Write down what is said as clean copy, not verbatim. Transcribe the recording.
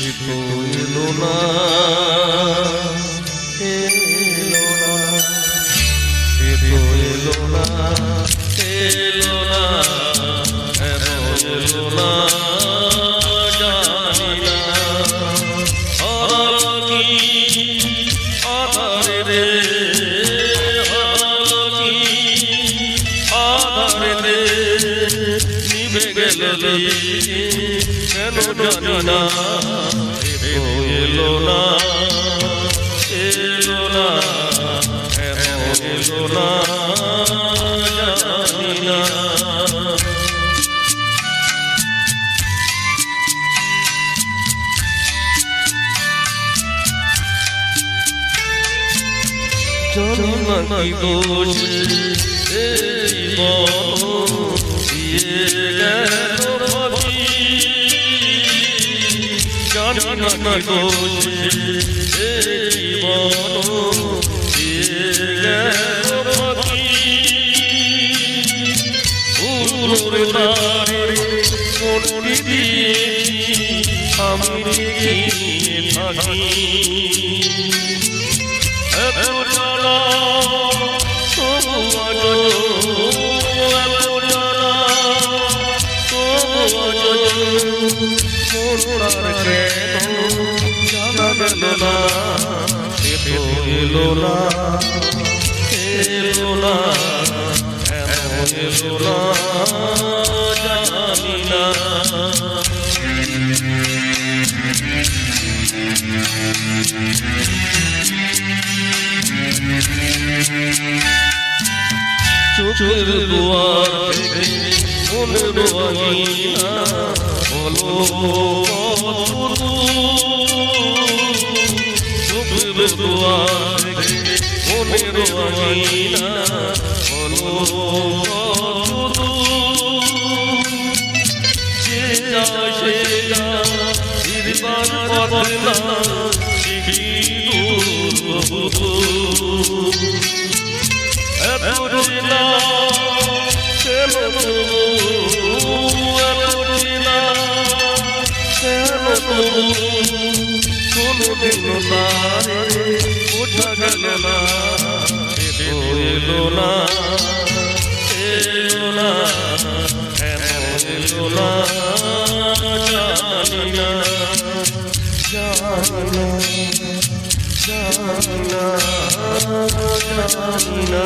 তো এলো না এলো না সে তো এলো না এলো না কেন এলো না জানি না আধারে রে আধারে রে নিভে গেল কেন জানি না এলো না এলো না এলো না জানি না জানি না কি দোষ এই দিয়ে গেল জানি না কি দোষ এই দিয়ে গেল মনটি দিয়ে আমি থাকি এত জ্বালা তবু আজ এত জ্বালা তবু আজ মনটার কেন জানা গেল না এলো না এলো না এলো না জানি না চোখের দুয়ার থেকে মনের আঙিনা বলো চোখের দুয়ার থেকে মনের আঙিনা বলো যে যায় সে ফিরবার পথে না এত চিনা কেন এত চিনা কেন কোনদিন তারে বোঝা গেল না এলো না এলো না এলো না জানি না জানি না জানি না